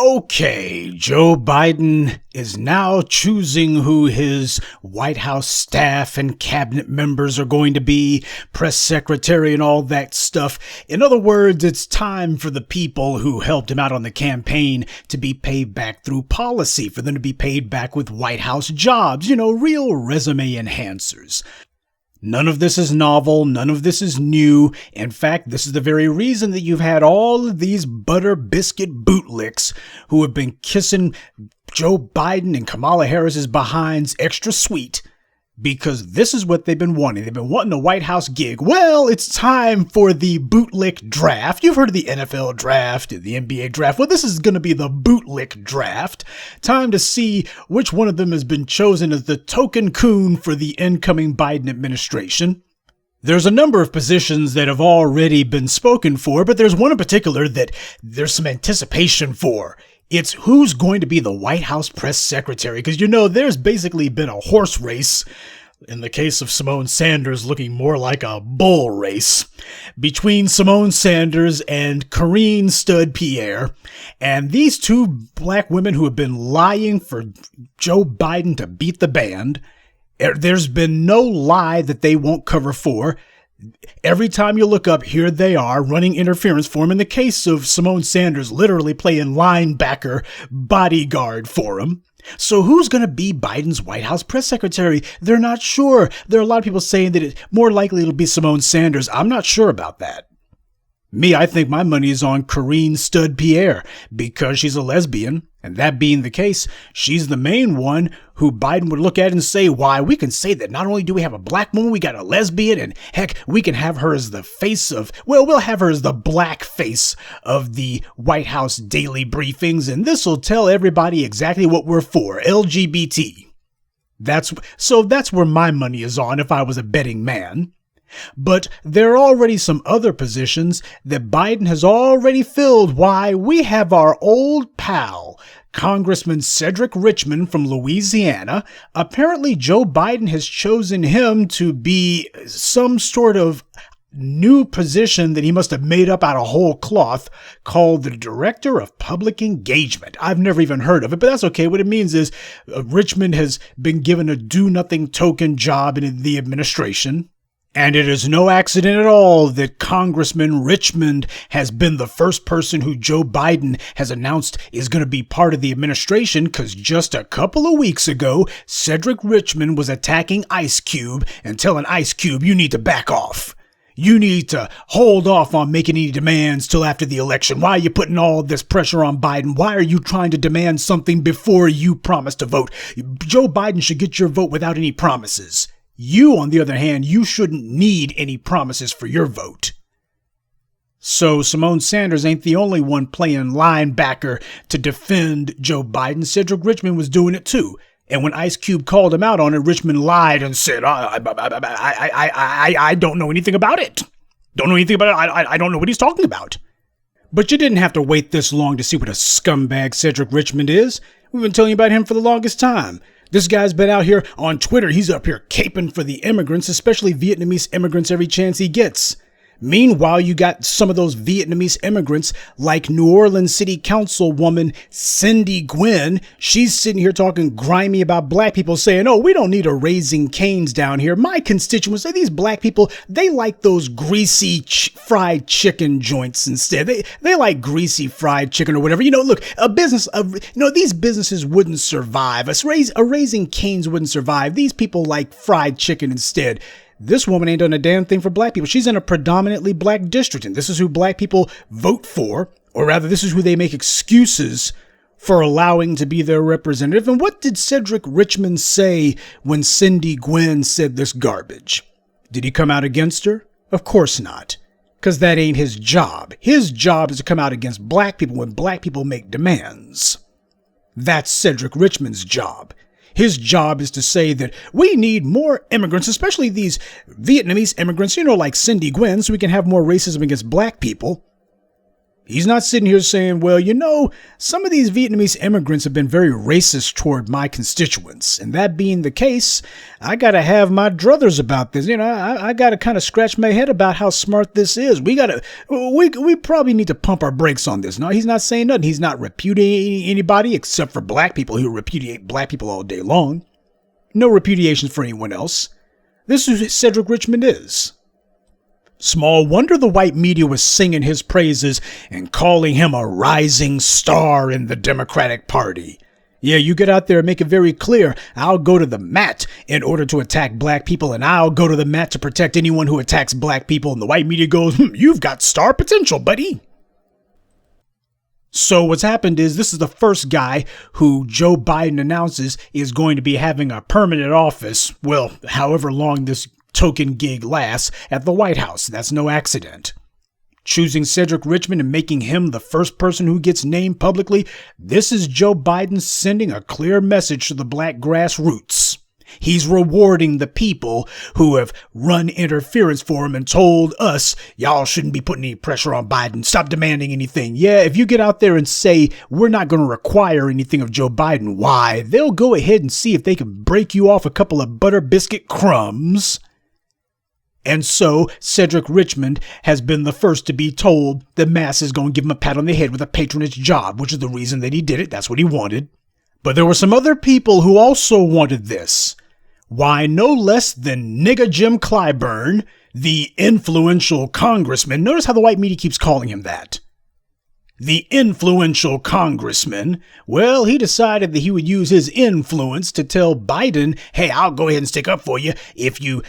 Okay, Joe Biden is now choosing who his White House staff and cabinet members are going to be, press secretary and all that stuff. In other words, it's time for the people who helped him out on the campaign to be paid back through policy, for them to be paid back with White House jobs, real resume enhancers. None of this is novel. None of this is new. In fact, this is the very reason that you've had all of these butter biscuit bootlicks who have been kissing Joe Biden and Kamala Harris's behinds extra sweet, because this is what they've been wanting. They've been wanting a White House gig. Well, it's time for the bootlick draft. You've heard of the NFL draft, the NBA draft. Well, this is going to be the bootlick draft. Time to see which one of them has been chosen as the token coon for the incoming Biden administration. There's a number of positions that have already been spoken for, but there's one in particular that there's some anticipation for. It's who's going to be the White House press secretary, because there's basically been a horse race, in the case of Simone Sanders looking more like a bull race, between Simone Sanders and Karine Stud-Pierre, and these two black women who have been lying for Joe Biden to beat the band. There's been no lie that they won't cover for. Every time you look up, here they are running interference for him. In the case of Simone Sanders, literally playing linebacker bodyguard for him. So who's going to be Biden's White House press secretary? They're not sure. There are a lot of people saying that more likely it'll be Simone Sanders. I'm not sure about that. I think my money is on Karine Stud-Pierre, because she's a lesbian, and that being the case, she's the main one who Biden would look at and say, why, we can say that not only do we have a black woman, we got a lesbian, and heck, we can have her as the face of, we'll have her as the black face of the White House daily briefings, and this will tell everybody exactly what we're for, LGBT. That's where my money is on if I was a betting man. But there are already some other positions that Biden has already filled. Why, we have our old pal, Congressman Cedric Richmond from Louisiana. Apparently, Joe Biden has chosen him to be some sort of new position that he must have made up out of whole cloth, called the Director of Public Engagement. I've never even heard of it, but that's okay. What it means is Richmond has been given a do-nothing token job in the administration. And it is no accident at all that Congressman Richmond has been the first person who Joe Biden has announced is going to be part of the administration, because just a couple of weeks ago, Cedric Richmond was attacking Ice Cube and telling Ice Cube, you need to back off. You need to hold off on making any demands till after the election. Why are you putting all this pressure on Biden? Why are you trying to demand something before you promise to vote? Joe Biden should get your vote without any promises. You, on the other hand, you shouldn't need any promises for your vote. So Simone Sanders ain't the only one playing linebacker to defend Joe Biden. Cedric Richmond was doing it too. And when Ice Cube called him out on it, Richmond lied and said, I don't know anything about it. Don't know anything about it. I don't know what he's talking about. But you didn't have to wait this long to see what a scumbag Cedric Richmond is. We've been telling you about him for the longest time. This guy's been out here on Twitter. He's up here caping for the immigrants, especially Vietnamese immigrants, every chance he gets. Meanwhile, you got some of those Vietnamese immigrants like New Orleans City Councilwoman Cindy Gwynn. She's sitting here talking grimy about black people, saying, oh, we don't need a Raising Cane's down here. My constituents say these black people, they like those greasy fried chicken joints instead. They like greasy fried chicken or whatever. Look, these businesses wouldn't survive. A Raising Cane's wouldn't survive. These people like fried chicken instead. This woman ain't done a damn thing for black people. She's in a predominantly black district, and this is who black people vote for, or rather, this is who they make excuses for allowing to be their representative. And what did Cedric Richmond say when Cindy Gwynn said this garbage? Did he come out against her? Of course not, because that ain't his job. His job is to come out against black people when black people make demands. That's Cedric Richmond's job. His job is to say that we need more immigrants, especially these Vietnamese immigrants, like Cindy Gwynn, so we can have more racism against black people. He's not sitting here saying, well, some of these Vietnamese immigrants have been very racist toward my constituents. And that being the case, I got to have my druthers about this. I got to kind of scratch my head about how smart this is. We probably need to pump our brakes on this. No, he's not saying nothing. He's not repudiating anybody except for black people who repudiate black people all day long. No repudiations for anyone else. This is who Cedric Richmond is. Small wonder the white media was singing his praises and calling him a rising star in the Democratic Party. Yeah, you get out there and make it very clear, I'll go to the mat in order to attack black people, and I'll go to the mat to protect anyone who attacks black people. And the white media goes, you've got star potential, buddy. So what's happened is this is the first guy who Joe Biden announces is going to be having a permanent office, well, however long this token gig lasts, at the White House. That's no accident. Choosing Cedric Richmond and making him the first person who gets named publicly, this is Joe Biden sending a clear message to the black grassroots. He's rewarding the people who have run interference for him and told us, y'all shouldn't be putting any pressure on Biden. Stop demanding anything. Yeah, if you get out there and say, we're not going to require anything of Joe Biden, why? They'll go ahead and see if they can break you off a couple of butter biscuit crumbs. And so Cedric Richmond has been the first to be told the mass is going to give him a pat on the head with a patronage job, which is the reason that he did it. That's what he wanted. But there were some other people who also wanted this. Why, no less than nigga Jim Clyburn, the influential congressman. Notice how the white media keeps calling him that. The influential congressman, well, he decided that he would use his influence to tell Biden, hey, I'll go ahead and stick up for you if you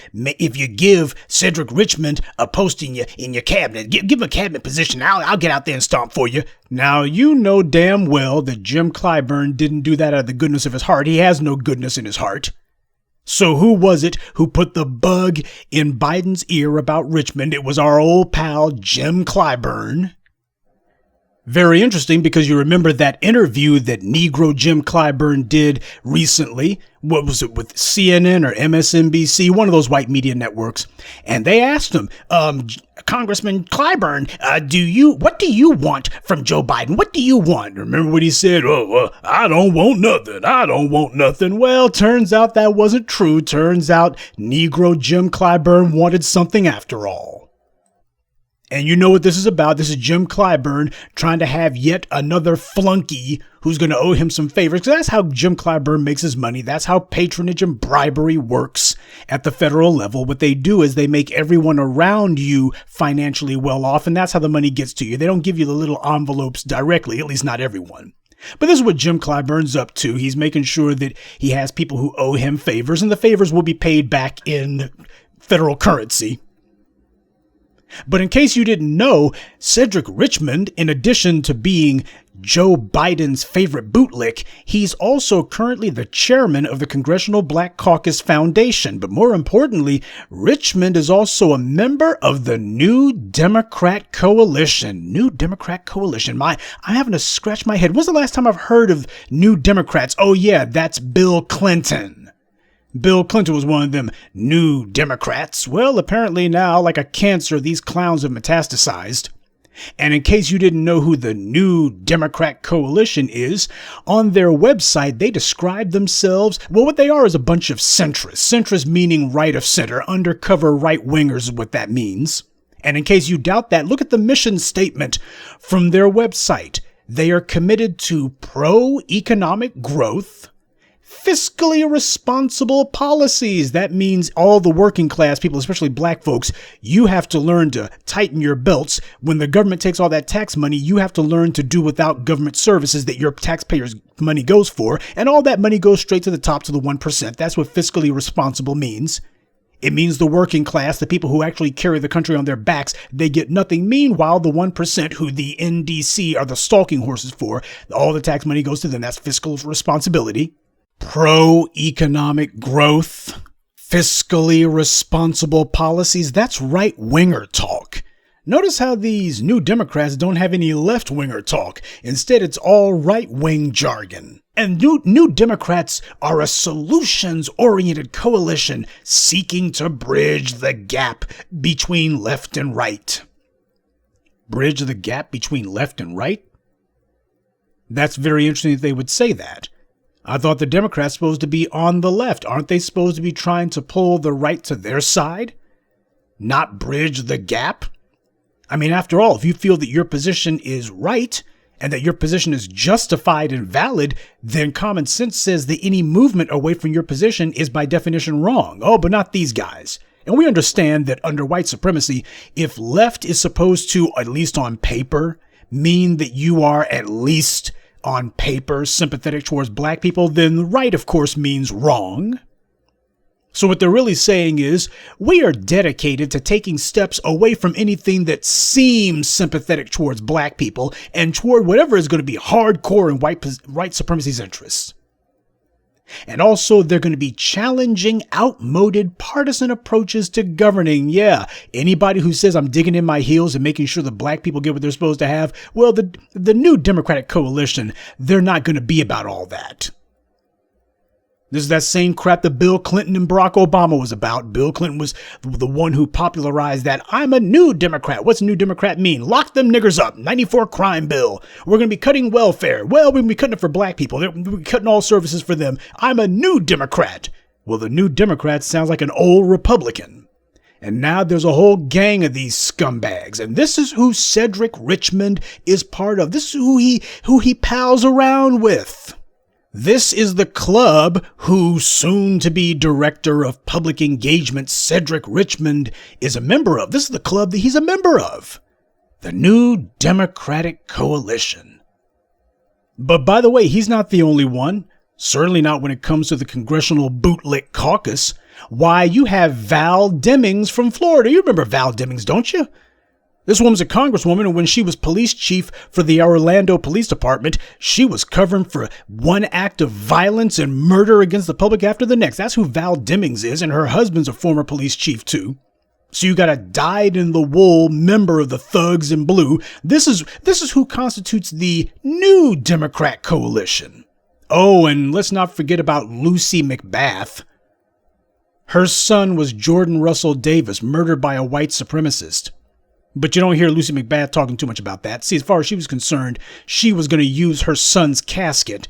give Cedric Richmond a post in your cabinet. Give him a cabinet position. I'll get out there and stomp for you. Now, you know damn well that Jim Clyburn didn't do that out of the goodness of his heart. He has no goodness in his heart. So who was it who put the bug in Biden's ear about Richmond? It was our old pal, Jim Clyburn. Very interesting, because you remember that interview that Negro Jim Clyburn did recently. What was it, with CNN or MSNBC, one of those white media networks? And they asked him, Congressman Clyburn, what do you want from Joe Biden? What do you want? Remember what he said? I don't want nothing. I don't want nothing. Well, turns out that wasn't true. Turns out Negro Jim Clyburn wanted something after all. And you know what this is about. This is Jim Clyburn trying to have yet another flunky who's going to owe him some favors. Because that's how Jim Clyburn makes his money. That's how patronage and bribery works at the federal level. What they do is they make everyone around you financially well off. And that's how the money gets to you. They don't give you the little envelopes directly, at least not everyone. But this is what Jim Clyburn's up to. He's making sure that he has people who owe him favors, and the favors will be paid back in federal currency. But in case you didn't know, Cedric Richmond, in addition to being Joe Biden's favorite bootlick, he's also currently the chairman of the Congressional Black Caucus Foundation. But more importantly, Richmond is also a member of the New Democrat Coalition. New Democrat Coalition. I'm having to scratch my head. When's the last time I've heard of New Democrats? Oh yeah, that's Bill Clinton. Bill Clinton was one of them New Democrats. Well, apparently now, like a cancer, these clowns have metastasized. And in case you didn't know who the New Democrat Coalition is, on their website, they describe themselves, well, what they are is a bunch of centrists. Centrist meaning right of center, undercover right-wingers is what that means. And in case you doubt that, look at the mission statement from their website. They are committed to pro-economic growth, fiscally responsible policies. That means all the working class people, especially black folks, you have to learn to tighten your belts. When the government takes all that tax money, you have to learn to do without government services that your taxpayers' money goes for. And all that money goes straight to the top, to the 1%. That's what fiscally responsible means. It means the working class, the people who actually carry the country on their backs, they get nothing. Meanwhile, the 1% who the NDC are the stalking horses for, all the tax money goes to them. That's fiscal responsibility. Pro-economic growth, fiscally responsible policies, that's right-winger talk. Notice how these New Democrats don't have any left-winger talk. Instead, it's all right-wing jargon. And New Democrats are a solutions-oriented coalition seeking to bridge the gap between left and right. bridge the gap between left and right? That's very interesting that they would say that. I thought the Democrats supposed to be on the left. Aren't they supposed to be trying to pull the right to their side? Not bridge the gap? I mean, after all, if you feel that your position is right and that your position is justified and valid, then common sense says that any movement away from your position is by definition wrong. Oh, but not these guys. And we understand that under white supremacy, if left is supposed to, at least on paper, mean that you are at least on paper sympathetic towards black people, then right, of course, means wrong. So what they're really saying is, we are dedicated to taking steps away from anything that seems sympathetic towards black people and toward whatever is going to be hardcore in white supremacy's interests. And also, they're going to be challenging outmoded partisan approaches to governing. Yeah, anybody who says I'm digging in my heels and making sure the black people get what they're supposed to have, well, the new Democratic coalition, they're not going to be about all that. This is that same crap that Bill Clinton and Barack Obama was about. Bill Clinton was the one who popularized that I'm a new Democrat. What's new Democrat mean? Lock them niggers up. 94 crime bill. We're going to be cutting welfare. Well, we're going to be cutting it for black people. We're going to be cutting all services for them. I'm a new Democrat. Well, the new Democrat sounds like an old Republican. And now there's a whole gang of these scumbags. And this is who Cedric Richmond is part of. This is who he pals around with. This is the club who soon-to-be director of public engagement Cedric Richmond is a member of. This is the club that he's a member of. The New Democratic Coalition. But by the way, he's not the only one. Certainly not when it comes to the Congressional Bootlick Caucus. Why, you have Val Demings from Florida. You remember Val Demings, don't you? This woman's a congresswoman, and when she was police chief for the Orlando Police Department, she was covering for one act of violence and murder against the public after the next. That's who Val Demings is, and her husband's a former police chief, too. So you got a dyed-in-the-wool member of the Thugs in Blue. This is who constitutes the New Democrat Coalition. Oh, and let's not forget about Lucy McBath. Her son was Jordan Russell Davis, murdered by a white supremacist. But you don't hear Lucy McBath talking too much about that. See, as far as she was concerned, she was going to use her son's casket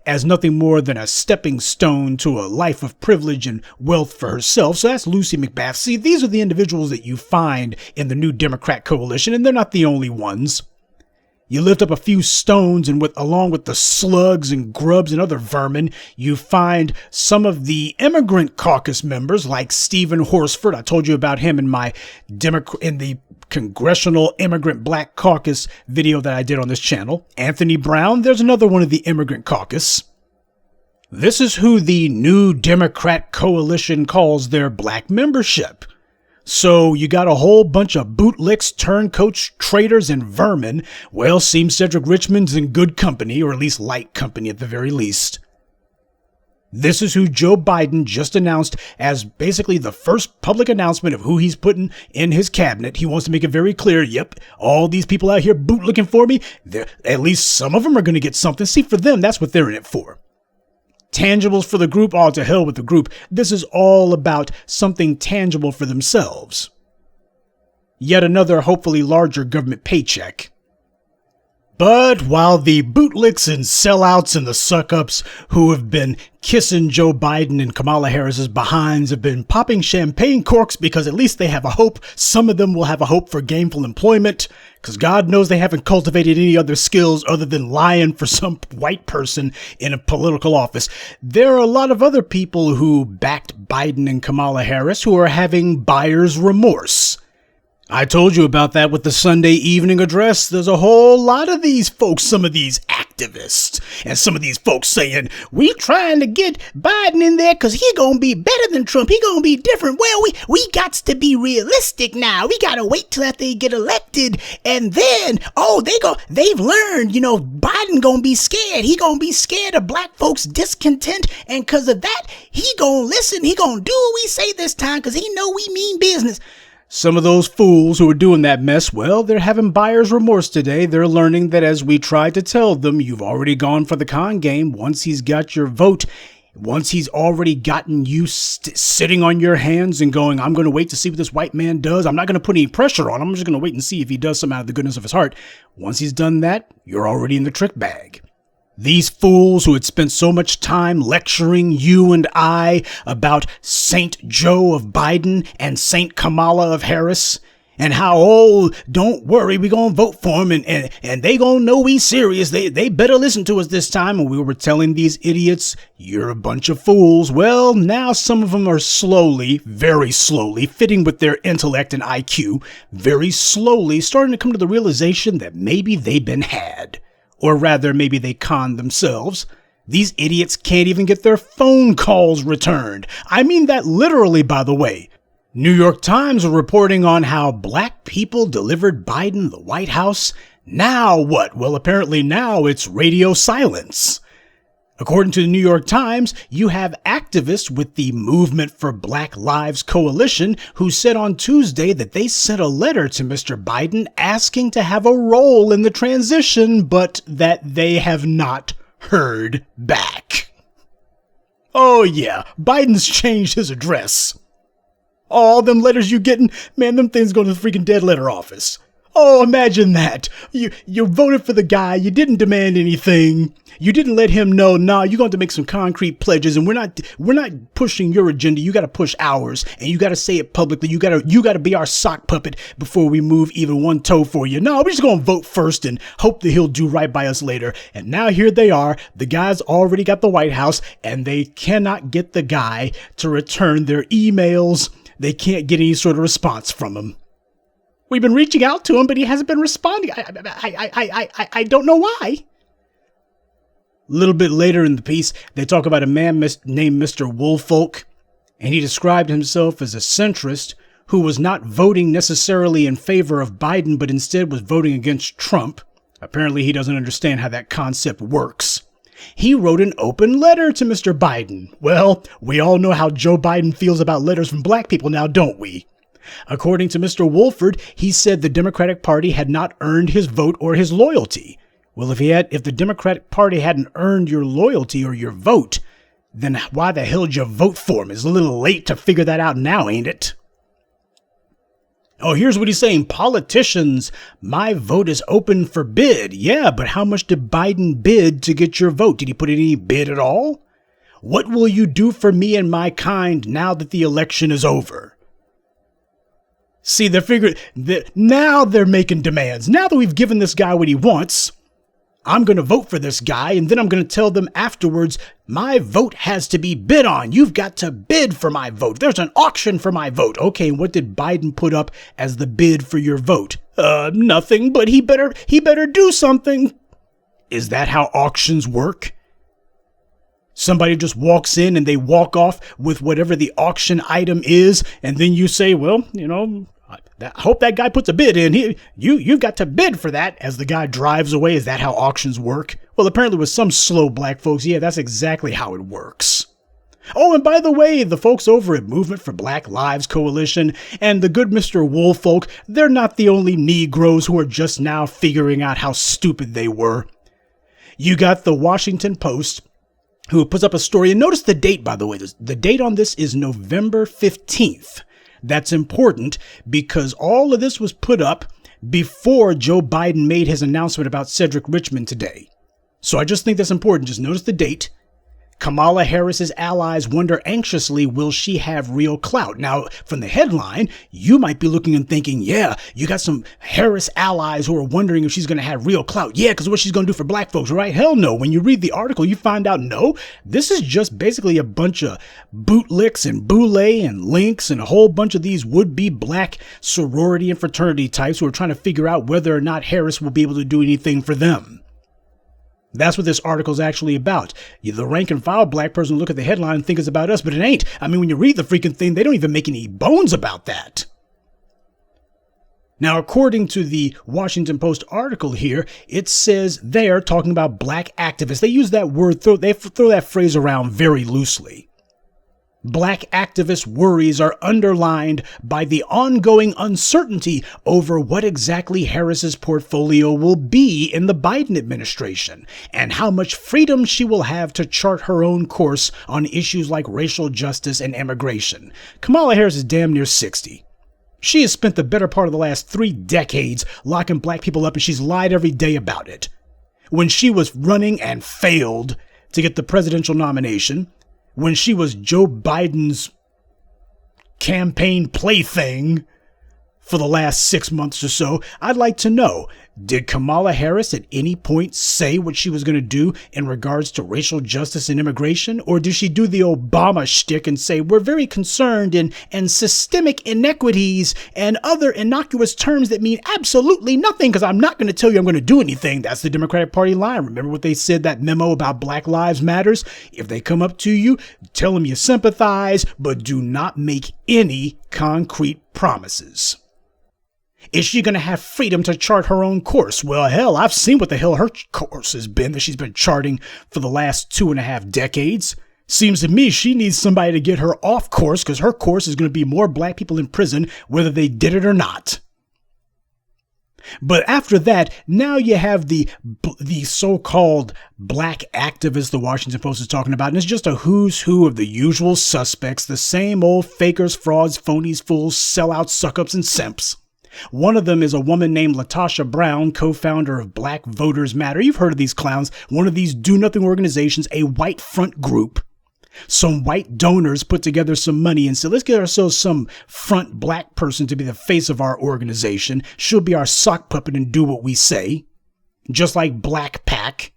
as nothing more than a stepping stone to a life of privilege and wealth for herself. So that's Lucy McBath. See, these are the individuals that you find in the New Democrat Coalition, and they're not the only ones. You lift up a few stones, and along with the slugs and grubs and other vermin, you find some of the immigrant caucus members, like Stephen Horsford. I told you about him in the Congressional Immigrant Black Caucus video that I did on this channel. Anthony Brown, there's another one of the immigrant caucus. This is who the New Democrat Coalition calls their black membership. So you got a whole bunch of bootlicks, turncoats, traitors, and vermin. Well, seems Cedric Richmond's in good company, or at least light company at the very least. This is who Joe Biden just announced as basically the first public announcement of who he's putting in his cabinet. He wants to make it very clear, yep, all these people out here bootlicking for me, at least some of them are going to get something. See, for them, that's what they're in it for. Tangibles for the group, all to hell with the group. This is all about something tangible for themselves. Yet another hopefully larger government paycheck. But while the bootlicks and sellouts and the suck-ups who have been kissing Joe Biden and Kamala Harris's behinds have been popping champagne corks because at least they have a hope, some of them will have a hope for gainful employment, because God knows they haven't cultivated any other skills other than lying for some white person in a political office. There are a lot of other people who backed Biden and Kamala Harris who are having buyer's remorse. I told you about that with the Sunday evening address. There's a whole lot of these folks, some of these activists, and some of these folks saying, we trying to get Biden in there because he gonna be better than Trump. He gonna be different. Well, we got to be realistic now. We gotta wait till after they get elected, and then, they've learned, Biden gonna be scared. He gonna be scared of black folks' discontent, and because of that, he gonna listen. He gonna do what we say this time because he know we mean business. Some of those fools who are doing that mess, well, they're having buyer's remorse today. They're learning that as we tried to tell them, you've already gone for the con game. Once he's got your vote, Once he's already gotten you sitting on your hands and going, I'm going to wait to see what this white man does. I'm not going to put any pressure on him. I'm just going to wait and see if he does something out of the goodness of his heart. Once he's done that, you're already in the trick bag. These fools who had spent so much time lecturing you and I about Saint Joe of Biden and Saint Kamala of Harris, and how, oh, don't worry, we gonna vote for him, and they gonna know we serious. They better listen to us this time. And we were telling these idiots, you're a bunch of fools. Well, now some of them are slowly, very slowly, fitting with their intellect and IQ, very slowly starting to come to the realization that maybe they've been had. Or rather, maybe they conned themselves. These idiots can't even get their phone calls returned. I mean that literally, by the way. New York Times are reporting on how black people delivered Biden the White House. Now what? Well, apparently now it's radio silence. According to the New York Times, you have activists with the Movement for Black Lives Coalition who said on Tuesday that they sent a letter to Mr. Biden asking to have a role in the transition, but that they have not heard back. Oh yeah, Biden's changed his address. All them letters you getting, man, them things go to the freaking dead letter office. Oh, imagine that. You voted for the guy, you didn't demand anything. You didn't let him know, nah, you're going to make some concrete pledges, and we're not pushing your agenda. You got to push ours, and you got to say it publicly. You got to be our sock puppet before we move even one toe for you. No, we're just going to vote first and hope that he'll do right by us later. And now here they are. The guy's already got the White House, and they cannot get the guy to return their emails. They can't get any sort of response from him. We've been reaching out to him, but he hasn't been responding. I don't know why. A little bit later in the piece, they talk about a man named Mr. Woolfolk, and he described himself as a centrist who was not voting necessarily in favor of Biden, but instead was voting against Trump. Apparently, he doesn't understand how that concept works. He wrote an open letter to Mr. Biden. Well, we all know how Joe Biden feels about letters from black people now, don't we? According to Mr. Wolford, he said the Democratic Party had not earned his vote or his loyalty. Well, if the Democratic Party hadn't earned your loyalty or your vote, then why the hell did you vote for him? It's a little late to figure that out now, ain't it? Oh, here's what he's saying. Politicians, my vote is open for bid. Yeah, but how much did Biden bid to get your vote? Did he put any bid at all? What will you do for me and my kind now that the election is over? See, they're figuring that now they're making demands. Now that we've given this guy what he wants, I'm going to vote for this guy, and then I'm going to tell them afterwards, my vote has to be bid on. You've got to bid for my vote. There's an auction for my vote. Okay, what did Biden put up as the bid for your vote? Nothing, but he better do something. Is that how auctions work? Somebody just walks in and they walk off with whatever the auction item is, and then you say, well, I hope that guy puts a bid in. You've got to bid for that as the guy drives away. Is that how auctions work? Well, apparently with some slow black folks, yeah, that's exactly how it works. Oh, and by the way, the folks over at Movement for Black Lives Coalition and the good Mr. Woolfolk, they're not the only Negroes who are just now figuring out how stupid they were. You got the Washington Post, who puts up a story, and notice the date, by the way. The date on this is November 15th. That's important because all of this was put up before Joe Biden made his announcement about Cedric Richmond today. So I just think that's important. Just notice the date. Kamala Harris's allies wonder anxiously, will she have real clout? Now, from the headline, you might be looking and thinking, yeah, you got some Harris allies who are wondering if she's going to have real clout. Yeah, because what she's going to do for black folks, right? Hell no. When you read the article, you find out, no, this is just basically a bunch of bootlicks and boule and links and a whole bunch of these would-be black sorority and fraternity types who are trying to figure out whether or not Harris will be able to do anything for them. That's what this article is actually about. The rank and file black person will look at the headline and think it's about us, but it ain't. I mean, when you read the freaking thing, they don't even make any bones about that. Now, according to the Washington Post article here, it says they're talking about black activists. They use that word, they throw that phrase around very loosely. Black activist worries are underlined by the ongoing uncertainty over what exactly Harris's portfolio will be in the Biden administration and how much freedom she will have to chart her own course on issues like racial justice and immigration. Kamala Harris is damn near 60. She has spent the better part of the last 3 decades locking black people up, and she's lied every day about it. When she was running and failed to get the presidential nomination, when she was Joe Biden's campaign plaything for the last 6 months or so, I'd like to know, did Kamala Harris at any point say what she was going to do in regards to racial justice and immigration? Or did she do the Obama shtick and say, we're very concerned in systemic inequities and other innocuous terms that mean absolutely nothing because I'm not going to tell you I'm going to do anything? That's the Democratic Party line. Remember what they said, that memo about Black Lives Matters? If they come up to you, tell them you sympathize, but do not make any concrete promises. Is she going to have freedom to chart her own course? Well, hell, I've seen what the hell her course has been that she's been charting for the last 2.5 decades. Seems to me she needs somebody to get her off course because her course is going to be more black people in prison, whether they did it or not. But after that, now you have the so-called black activists the Washington Post is talking about, and it's just a who's who of the usual suspects, the same old fakers, frauds, phonies, fools, sellouts, suck-ups, and simps. One of them is a woman named Latasha Brown, co-founder of Black Voters Matter. You've heard of these clowns. One of these do-nothing organizations, a white front group. Some white donors put together some money and said, let's get ourselves some front black person to be the face of our organization. She'll be our sock puppet and do what we say. Just like Black Pac.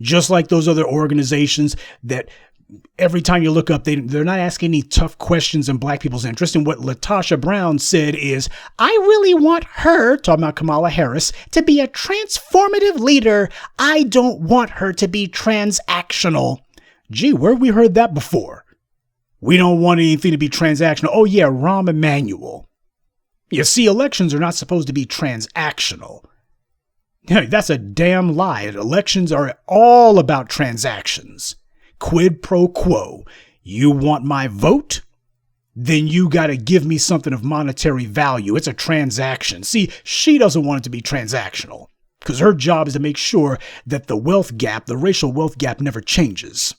Just like those other organizations that every time you look up, they're not asking any tough questions in black people's interest. And what Latasha Brown said is, I really want her, talking about Kamala Harris, to be a transformative leader. I don't want her to be transactional. Gee, where have we heard that before? We don't want anything to be transactional. Oh yeah, Rahm Emanuel. You see, elections are not supposed to be transactional. That's a damn lie. Elections are all about transactions. Quid pro quo. You want my vote? Then you got to give me something of monetary value. It's a transaction. See, she doesn't want it to be transactional because her job is to make sure that the wealth gap, the racial wealth gap, never changes.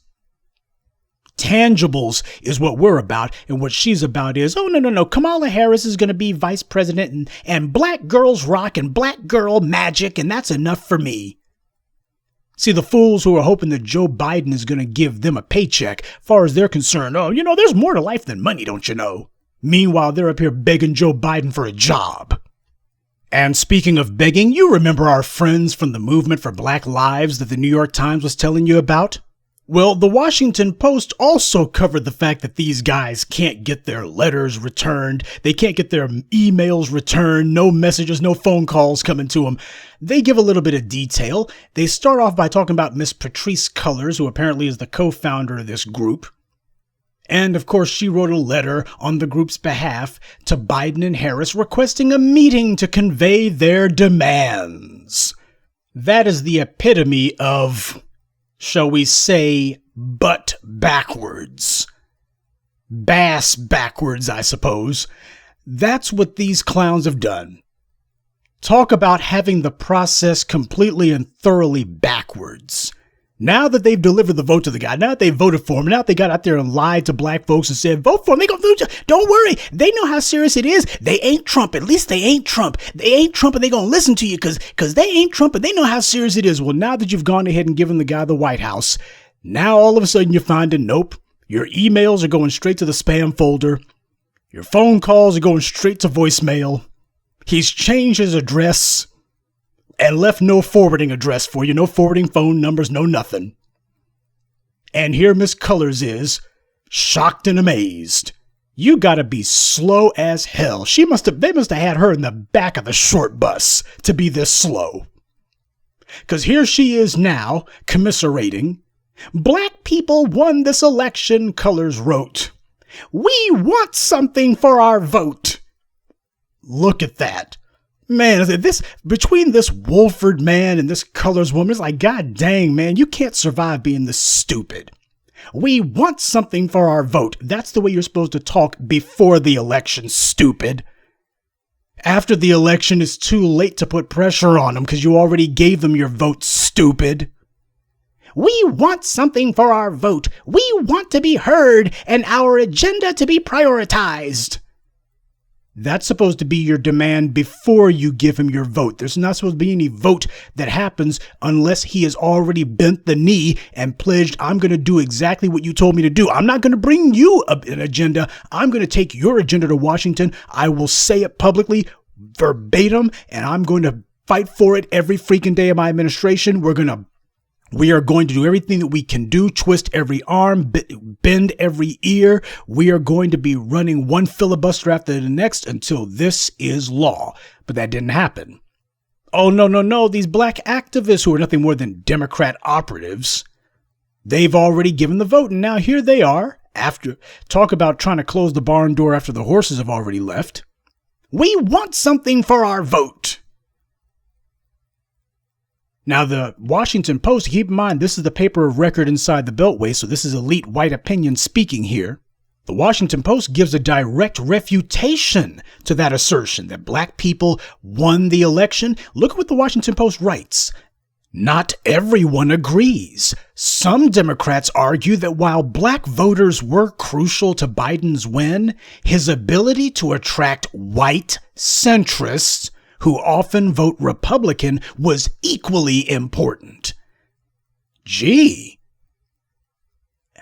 Tangibles is what we're about, and what she's about is, oh, no. Kamala Harris is going to be vice president, and black girls rock and black girl magic, and that's enough for me. See, the fools who are hoping that Joe Biden is going to give them a paycheck, far as they're concerned, oh, there's more to life than money, don't you know? Meanwhile, they're up here begging Joe Biden for a job. And speaking of begging, you remember our friends from the movement for Black Lives that the New York Times was telling you about? Well, the Washington Post also covered the fact that these guys can't get their letters returned. They can't get their emails returned. No messages, no phone calls coming to them. They give a little bit of detail. They start off by talking about Miss Patrisse Cullors, who apparently is the co-founder of this group. And of course, she wrote a letter on the group's behalf to Biden and Harris requesting a meeting to convey their demands. That is the epitome of, shall we say, butt backwards. Bass backwards, I suppose. That's what these clowns have done. Talk about having the process completely and thoroughly backwards. Now that they've delivered the vote to the guy, now that they voted for him, now that they got out there and lied to black folks and said, vote for him, don't worry, they know how serious it is. They ain't Trump, at least they ain't Trump. They ain't Trump and they gonna listen to you because they ain't Trump and they know how serious it is. Well, now that you've gone ahead and given the guy the White House, now all of a sudden you're finding, nope, your emails are going straight to the spam folder. Your phone calls are going straight to voicemail. He's changed his address and left no forwarding address for you, no forwarding phone numbers, no nothing. And here Miss Cullors is, shocked and amazed. You gotta be slow as hell. They must have had her in the back of the short bus to be this slow. Because here she is now, commiserating. Black people won this election, Cullors wrote. We want something for our vote. Look at that. Man, between this Wolford man and this Cullors woman, it's like, God dang, man, you can't survive being this stupid. We want something for our vote. That's the way you're supposed to talk before the election, stupid. After the election, it's too late to put pressure on them because you already gave them your vote, stupid. We want something for our vote. We want to be heard and our agenda to be prioritized. That's supposed to be your demand before you give him your vote. There's not supposed to be any vote that happens unless he has already bent the knee and pledged, I'm going to do exactly what you told me to do. I'm not going to bring you an agenda. I'm going to take your agenda to Washington. I will say it publicly, verbatim, and I'm going to fight for it every freaking day of my administration. We are going to do everything that we can do, twist every arm, bend every ear. We are going to be running one filibuster after the next until this is law. But that didn't happen. Oh, no. These black activists who are nothing more than Democrat operatives, they've already given the vote. And now here they are. Talk about trying to close the barn door after the horses have already left. We want something for our vote. Now, the Washington Post, keep in mind, this is the paper of record inside the Beltway, so this is elite white opinion speaking here. The Washington Post gives a direct refutation to that assertion that black people won the election. Look at what the Washington Post writes. Not everyone agrees. Some Democrats argue that while black voters were crucial to Biden's win, his ability to attract white centrists who often vote Republican was equally important. Gee.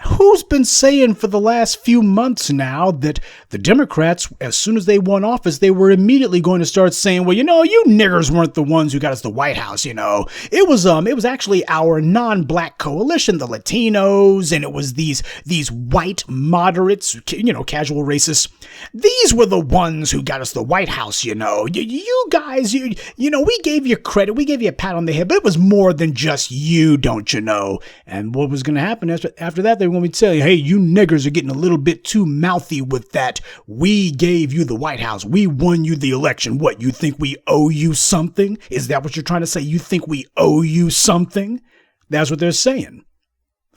Who's been saying for the last few months now that the Democrats, as soon as they won office, they were immediately going to start saying, well, you niggers weren't the ones who got us the White House, It was actually our non-black coalition, the Latinos, and it was these white moderates, casual racists. These were the ones who got us the White House, You guys, we gave you credit, we gave you a pat on the head, but it was more than just you, don't you know? And what was going to happen after that? They want me to tell you, hey, you niggers are getting a little bit too mouthy with that. We gave you the White House. We won you the election. What, you think we owe you something? Is that what you're trying to say? You think we owe you something? That's what they're saying.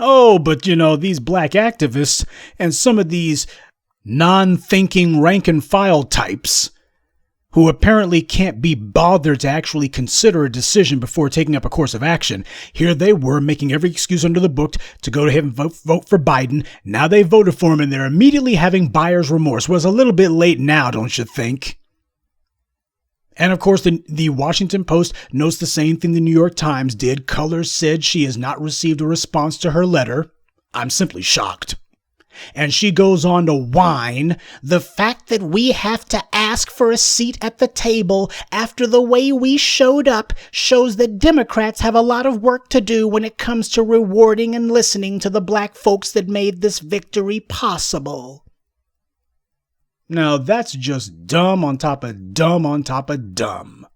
Oh, but these black activists and some of these non-thinking rank and file types who apparently can't be bothered to actually consider a decision before taking up a course of action. Here they were making every excuse under the book to go ahead and vote for Biden. Now they voted for him and they're immediately having buyer's remorse. Was a little bit late now, don't you think? And of course, the Washington Post notes the same thing the New York Times did. Cullors said she has not received a response to her letter. I'm simply shocked. And she goes on to whine, the fact that we have to ask for a seat at the table after the way we showed up shows that Democrats have a lot of work to do when it comes to rewarding and listening to the black folks that made this victory possible. Now that's just dumb on top of dumb on top of dumb.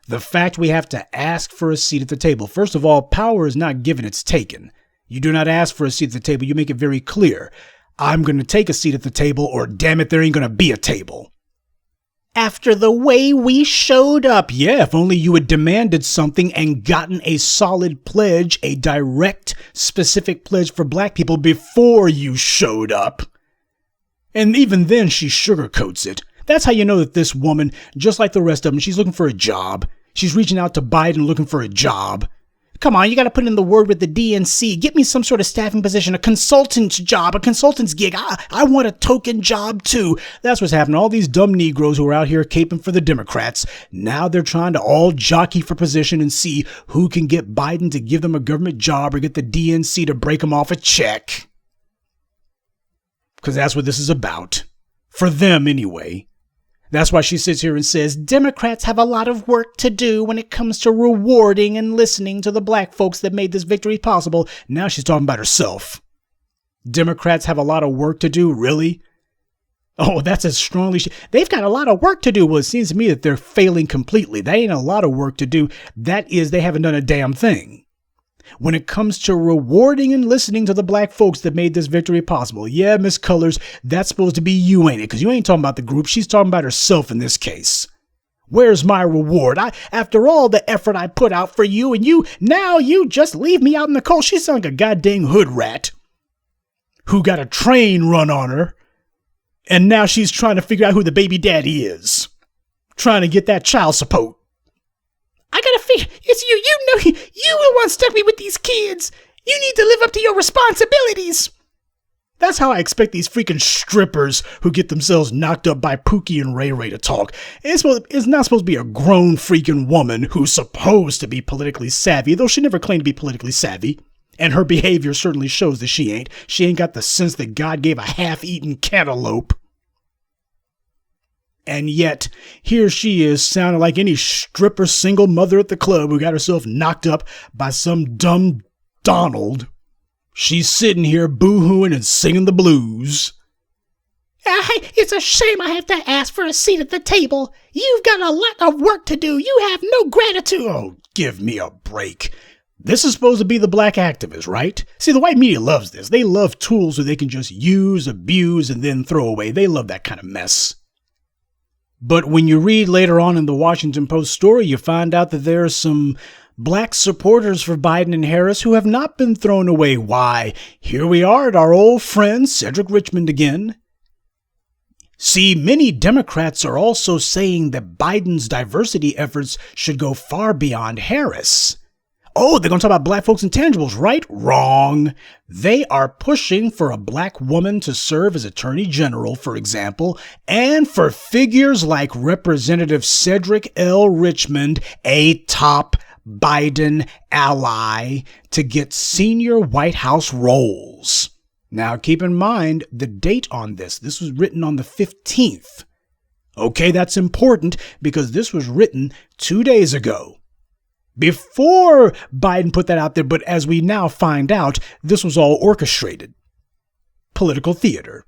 The fact we have to ask for a seat at the table. First of all, power is not given, it's taken. You do not ask for a seat at the table. You make it very clear. I'm going to take a seat at the table, or damn it, there ain't going to be a table. After the way we showed up. Yeah, if only you had demanded something and gotten a solid pledge, a direct, specific pledge for black people before you showed up. And even then, she sugarcoats it. That's how you know that this woman, just like the rest of them, she's looking for a job. She's reaching out to Biden looking for a job. Come on, you got to put in the word with the DNC. Get me some sort of staffing position, a consultant's job, a consultant's gig. I want a token job too. That's what's happening. All these dumb Negroes who are out here caping for the Democrats, now they're trying to all jockey for position and see who can get Biden to give them a government job or get the DNC to break them off a check. Because that's what this is about. For them anyway. That's why she sits here and says, Democrats have a lot of work to do when it comes to rewarding and listening to the black folks that made this victory possible. Now she's talking about herself. Democrats have a lot of work to do, really? Oh, that's as strongly. They've got a lot of work to do. Well, it seems to me that they're failing completely. That ain't a lot of work to do. That is, they haven't done a damn thing. When it comes to rewarding and listening to the black folks that made this victory possible. Yeah, Miss Cullors, that's supposed to be you, ain't it? Because you ain't talking about the group. She's talking about herself in this case. Where's my reward? After all the effort I put out for you and now you just leave me out in the cold. She sounds like a goddamn hood rat. who got a train run on her, and now she's trying to figure out who the baby daddy is, trying to get that child support. I gotta figure, it's you. You know, you the one stuck me with these kids. You need to live up to your responsibilities. That's how I expect these freaking strippers who get themselves knocked up by Pookie and Ray Ray to talk. It's not supposed to be a grown freaking woman who's supposed to be politically savvy, though she never claimed to be politically savvy. And her behavior certainly shows that she ain't. She ain't got the sense that God gave a half-eaten cantaloupe. And yet, here she is, sounding like any stripper single mother at the club who got herself knocked up by some dumb Donald. She's sitting here boo-hooing and singing the blues. It's a shame I have to ask for a seat at the table. You've got a lot of work to do. You have no gratitude. Oh, give me a break. This is supposed to be the black activist, right? See, the white media loves this. They love tools that they can just use, abuse, and then throw away. They love that kind of mess. But when you read later on in the Washington Post story, you find out that there are some black supporters for Biden and Harris who have not been thrown away. Why, here we are at our old friend Cedric Richmond again. See, many Democrats are also saying that Biden's diversity efforts should go far beyond Harris. Oh, they're going to talk about black folks' intangibles, right? Wrong. They are pushing for a black woman to serve as Attorney General, for example, and for figures like Representative Cedric L. Richmond, a top Biden ally, to get senior White House roles. Now, keep in mind the date on this. This was written on the 15th. Okay, that's important because this was written 2 days ago. Before Biden put that out there, but as we now find out, this was all orchestrated. Political theater.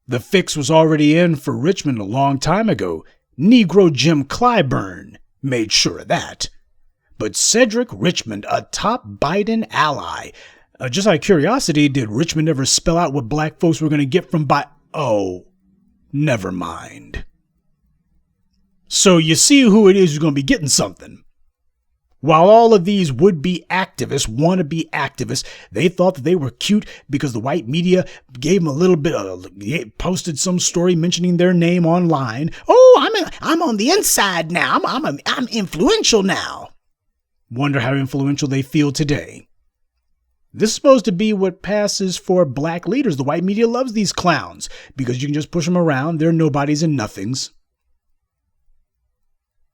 The fix was already in for Richmond a long time ago. Negro Jim Clyburn made sure of that. But Cedric Richmond, a top Biden ally. Just out of curiosity, did Richmond ever spell out what black folks were going to get from Biden? Oh, never mind. So you see who it is who's going to be getting something. While all of these would-be activists, wannabe activists, they thought that they were cute because the white media gave them a little bit of, posted some story mentioning their name online. Oh, I'm on the inside now. I'm influential now. Wonder how influential they feel today. This is supposed to be what passes for black leaders. The white media loves these clowns because you can just push them around. They're nobodies and nothings.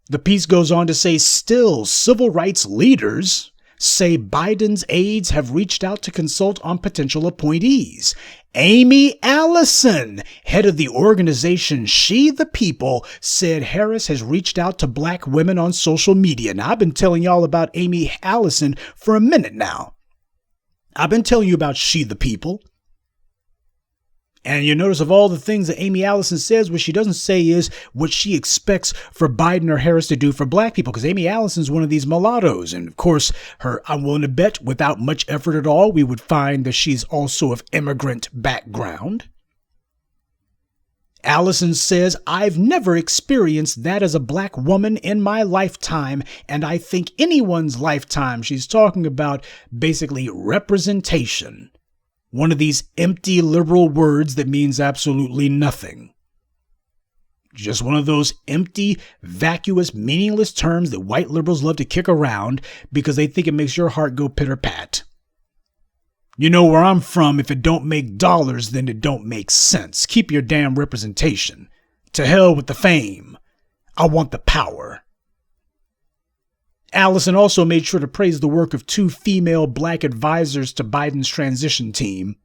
The piece goes on to say, still, civil rights leaders say Biden's aides have reached out to consult on potential appointees. Amy Allison, head of the organization She the People, said Harris has reached out to black women on social media. Now, I've been telling y'all about Amy Allison for a minute now. I've been telling you about She the People. And you notice of all the things that Amy Allison says, what she doesn't say is what she expects for Biden or Harris to do for black people, because Amy Allison's one of these mulattoes. And of course, I'm willing to bet without much effort at all, we would find that she's also of immigrant background. Allison says, I've never experienced that as a black woman in my lifetime, and I think anyone's lifetime. She's talking about basically representation. One of these empty liberal words that means absolutely nothing. Just one of those empty, vacuous, meaningless terms that white liberals love to kick around because they think it makes your heart go pitter-pat. You know where I'm from, if it don't make dollars, then it don't make sense. Keep your damn representation. To hell with the fame. I want the power. Allison also made sure to praise the work of 2 female black advisors to Biden's transition team.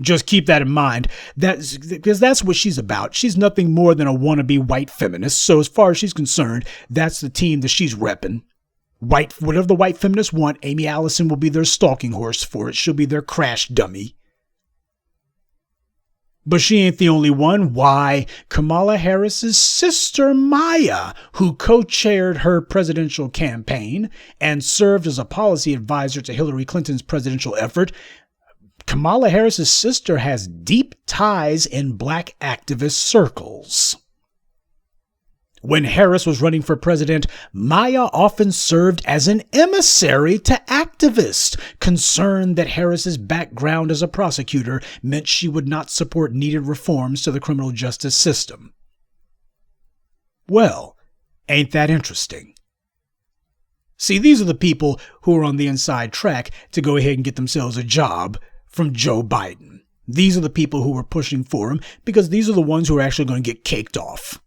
Just keep that in mind, because that's what she's about. She's nothing more than a wannabe white feminist. So as far as she's concerned, that's the team that she's repping. Whatever the white feminists want, Amy Allison will be their stalking horse for it. She'll be their crash dummy. But she ain't the only one. Why, Kamala Harris's sister Maya, who co-chaired her presidential campaign and served as a policy advisor to Hillary Clinton's presidential effort, Kamala Harris's sister has deep ties in black activist circles. When Harris was running for president, Maya often served as an emissary to activists, concerned that Harris's background as a prosecutor meant she would not support needed reforms to the criminal justice system. Well, ain't that interesting? See, these are the people who are on the inside track to go ahead and get themselves a job from Joe Biden. These are the people who are pushing for him because these are the ones who are actually going to get caked off.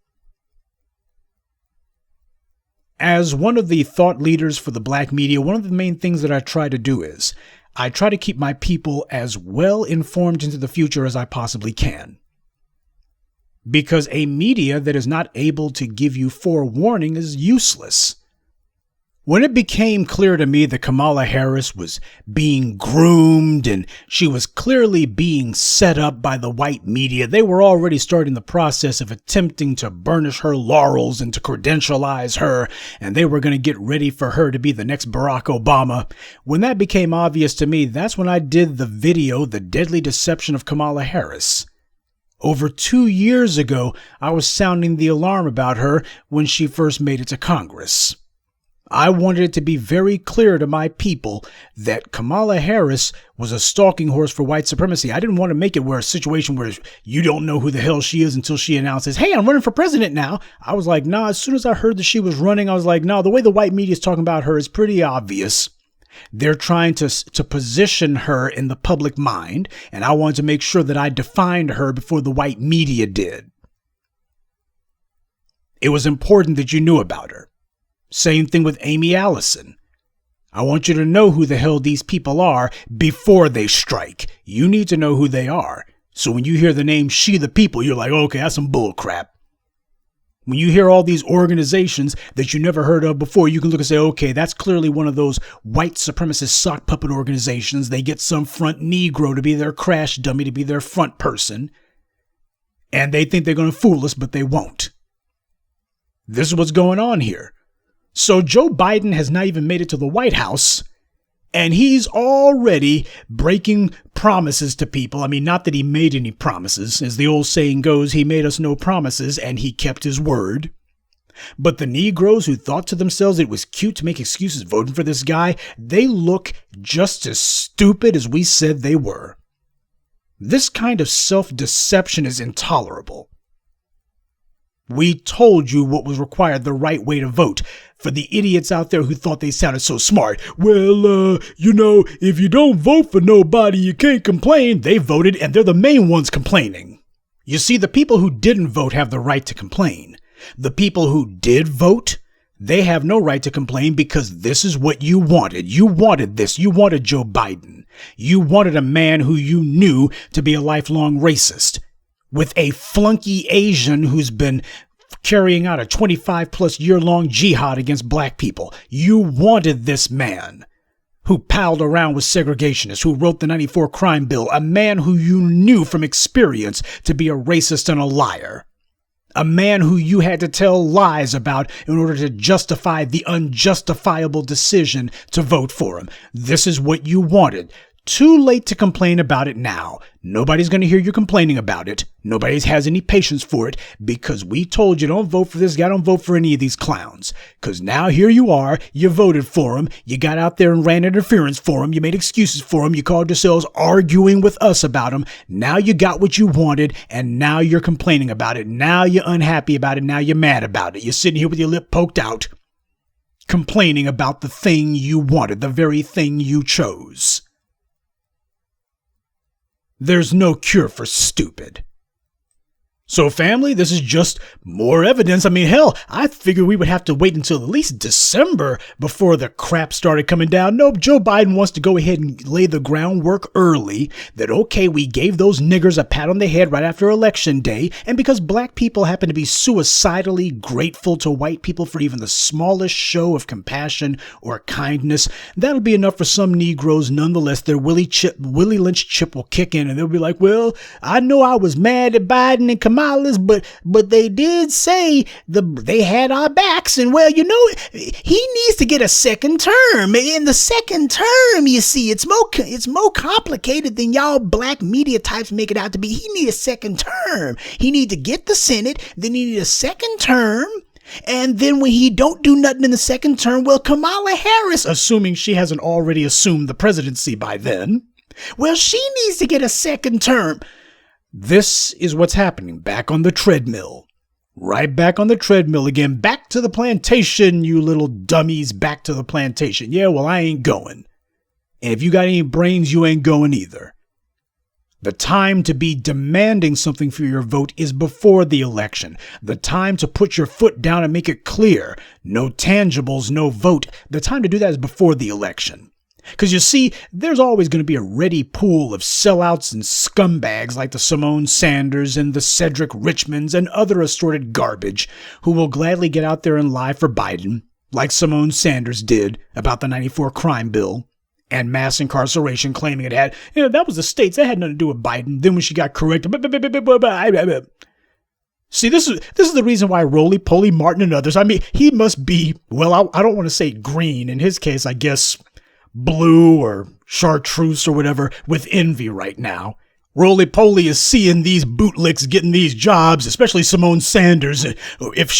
As one of the thought leaders for the black media, one of the main things that I try to do is I try to keep my people as well informed into the future as I possibly can. Because a media that is not able to give you forewarning is useless. When it became clear to me that Kamala Harris was being groomed and she was clearly being set up by the white media, they were already starting the process of attempting to burnish her laurels and to credentialize her, and they were going to get ready for her to be the next Barack Obama. When that became obvious to me, that's when I did the video, The Deadly Deception of Kamala Harris. Over 2 years ago, I was sounding the alarm about her when she first made it to Congress. I wanted it to be very clear to my people that Kamala Harris was a stalking horse for white supremacy. I didn't want to make it a situation where you don't know who the hell she is until she announces, hey, I'm running for president now. I was like, nah, as soon as I heard that she was running, I was like, no, the way the white media is talking about her is pretty obvious. They're trying to position her in the public mind, and I wanted to make sure that I defined her before the white media did. It was important that you knew about her. Same thing with Amy Allison. I want you to know who the hell these people are before they strike. You need to know who they are. So when you hear the name She the People, you're like, okay, that's some bull crap. When you hear all these organizations that you never heard of before, you can look and say, okay, that's clearly one of those white supremacist sock puppet organizations. They get some front Negro to be their crash dummy, to be their front person. And they think they're going to fool us, but they won't. This is what's going on here. So Joe Biden has not even made it to the White House, and he's already breaking promises to people. I mean, not that he made any promises. As the old saying goes, he made us no promises, and he kept his word. But the Negroes who thought to themselves it was cute to make excuses voting for this guy, they look just as stupid as we said they were. This kind of self-deception is intolerable. We told you what was required, the right way to vote. For the idiots out there who thought they sounded so smart, well, if you don't vote for nobody, you can't complain. They voted, and they're the main ones complaining. You see, the people who didn't vote have the right to complain. The people who did vote, they have no right to complain because this is what you wanted. You wanted this. You wanted Joe Biden. You wanted a man who you knew to be a lifelong racist, with a flunky Asian who's been carrying out a 25-plus year-long jihad against black people. You wanted this man who palled around with segregationists, who wrote the 94 crime bill, a man who you knew from experience to be a racist and a liar. A man who you had to tell lies about in order to justify the unjustifiable decision to vote for him. This is what you wanted. Too late to complain about it now. Nobody's going to hear you complaining about it. Nobody has any patience for it because we told you don't vote for this guy, don't vote for any of these clowns. Because now here you are, you voted for him, you got out there and ran interference for him, you made excuses for him, you called yourselves arguing with us about him. Now you got what you wanted and now you're complaining about it. Now you're unhappy about it. Now you're mad about it. You're sitting here with your lip poked out, complaining about the thing you wanted, the very thing you chose. There's no cure for stupid. So family, this is just more evidence. I mean, hell, I figured we would have to wait until at least December before the crap started coming down. Nope, Joe Biden wants to go ahead and lay the groundwork early that, okay, we gave those niggers a pat on the head right after Election Day. And because black people happen to be suicidally grateful to white people for even the smallest show of compassion or kindness, that'll be enough for some Negroes. Nonetheless, their Willie Lynch chip will kick in and they'll be like, well, I know I was mad at Biden and Kamala's, but they did say they had our backs, and well, he needs to get a second term. In the second term, you see, it's more complicated than y'all black media types make it out to be. He needs a second term. He needs to get the Senate, then he needs a second term. And then when he don't do nothing in the second term, well, Kamala Harris, assuming she hasn't already assumed the presidency by then, well, she needs to get a second term. This is what's happening back on the treadmill. Right back on the treadmill again. Back to the plantation, you little dummies. Back to the plantation. Yeah, well, I ain't going. And if you got any brains, you ain't going either. The time to be demanding something for your vote is before the election. The time to put your foot down and make it clear. No tangibles, no vote. The time to do that is before the election. Because you see, there's always going to be a ready pool of sellouts and scumbags like the Simone Sanders and the Cedric Richmonds and other assorted garbage who will gladly get out there and lie for Biden, like Simone Sanders did about the '94 crime bill and mass incarceration, claiming it had, that was the states, that had nothing to do with Biden. Then when she got corrected, see, this is the reason why Roly-Poly Martin and others, I mean, he must be, well, I don't want to say green. In his case, I guess blue or chartreuse or whatever, with envy right now. Roly-Poly is seeing these bootlicks getting these jobs, especially Simone Sanders,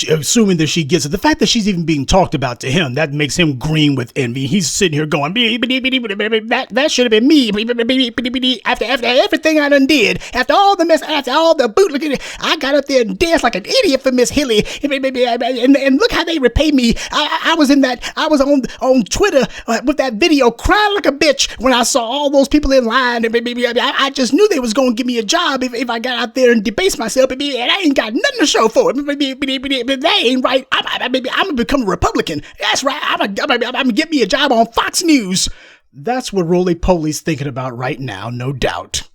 assuming that she gets it. The fact that she's even being talked about to him, that makes him green with envy. He's sitting here going, that should have been me. After everything I done did, after all the mess, after all the bootlicking, I got up there and danced like an idiot for Miss Hilly. And look how they repay me. I was on Twitter with that video crying like a bitch when I saw all those people in line. I just knew they was going to give me a job if I got out there and debase myself, and I ain't got nothing to show for it. That ain't right. I'm going to become a Republican. That's right. I'm going to get me a job on Fox News. That's what Roly-Poly's thinking about right now, no doubt.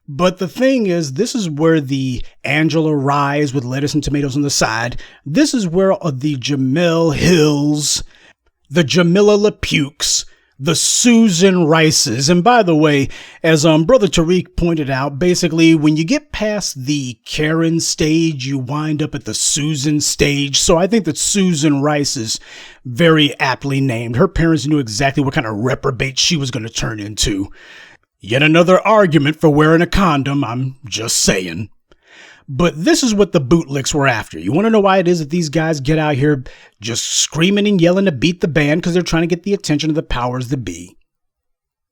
But the thing is, this is where the Angela Rye's with lettuce and tomatoes on the side, this is where the Jamel Hills, the Jamila LaPukes, the Susan Rices. And by the way, as Brother Tariq pointed out, basically when you get past the Karen stage, you wind up at the Susan stage. So I think that Susan Rice is very aptly named. Her parents knew exactly what kind of reprobate she was going to turn into. Yet another argument for wearing a condom, I'm just saying. But this is what the bootlicks were after. You want to know why it is that these guys get out here just screaming and yelling to beat the band? Because they're trying to get the attention of the powers that be.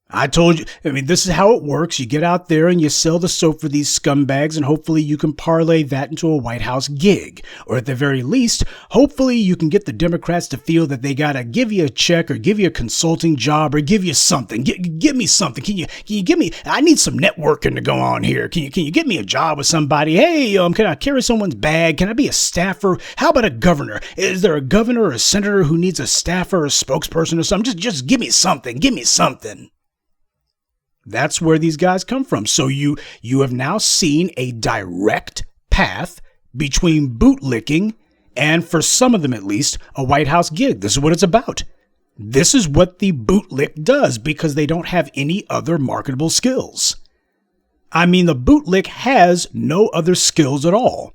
I told you, this is how it works. You get out there and you sell the soap for these scumbags, and hopefully you can parlay that into a White House gig. Or at the very least, hopefully you can get the Democrats to feel that they got to give you a check or give you a consulting job or give you something. Give me something. Can you give me, I need some networking to go on here. Can you get me a job with somebody? Hey, can I carry someone's bag? Can I be a staffer? How about a governor? Is there a governor or a senator who needs a staffer or a spokesperson or something? Just give me something. Give me something. That's where these guys come from. So you have now seen a direct path between bootlicking and, for some of them at least, a White House gig. This is what it's about. This is what the bootlick does because they don't have any other marketable skills. The bootlick has no other skills at all.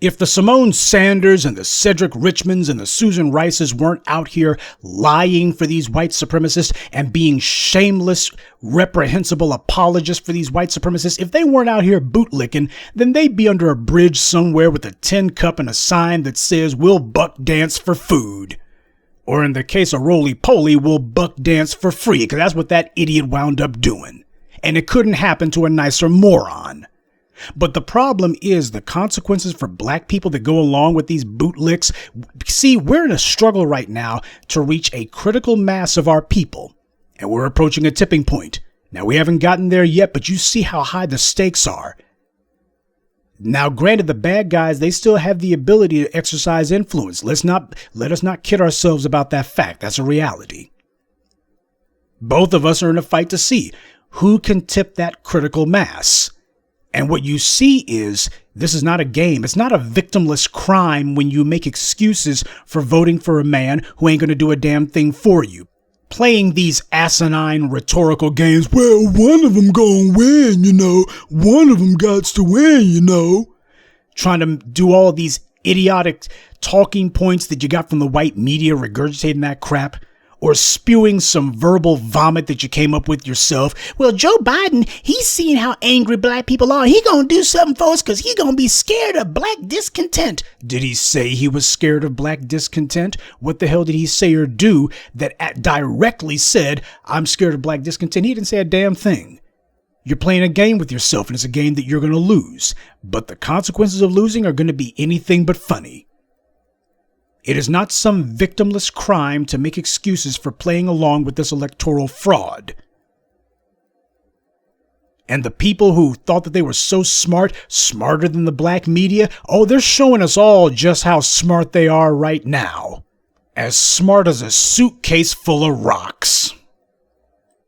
If the Simone Sanders and the Cedric Richmonds and the Susan Rices weren't out here lying for these white supremacists and being shameless, reprehensible apologists for these white supremacists, if they weren't out here bootlicking, then they'd be under a bridge somewhere with a tin cup and a sign that says, "We'll buck dance for food." Or in the case of Roly-Poly, "We'll buck dance for free," because that's what that idiot wound up doing. And it couldn't happen to a nicer moron. But the problem is the consequences for black people that go along with these bootlicks. See, we're in a struggle right now to reach a critical mass of our people, and we're approaching a tipping point. Now, we haven't gotten there yet, but you see how high the stakes are. Now, granted, the bad guys, they still have the ability to exercise influence. Let us not kid ourselves about that fact. That's a reality. Both of us are in a fight to see who can tip that critical mass. And what you see is this is not a game. It's not a victimless crime when you make excuses for voting for a man who ain't going to do a damn thing for you. Playing these asinine rhetorical games. Well, one of them gonna win, One of them got to win, Trying to do all these idiotic talking points that you got from the white media regurgitating that crap. or spewing some verbal vomit that you came up with yourself. Well, Joe Biden, he's seeing how angry black people are. He gonna do something for us because he gonna be scared of black discontent. Did he say he was scared of black discontent? What the hell did he say or do that directly said, I'm scared of black discontent? He didn't say a damn thing. You're playing a game with yourself, and it's a game that you're going to lose. But the consequences of losing are going to be anything but funny. It is not some victimless crime to make excuses for playing along with this electoral fraud. And the people who thought that they were so smart, smarter than the black media, oh, they're showing us all just how smart they are right now. As smart as a suitcase full of rocks.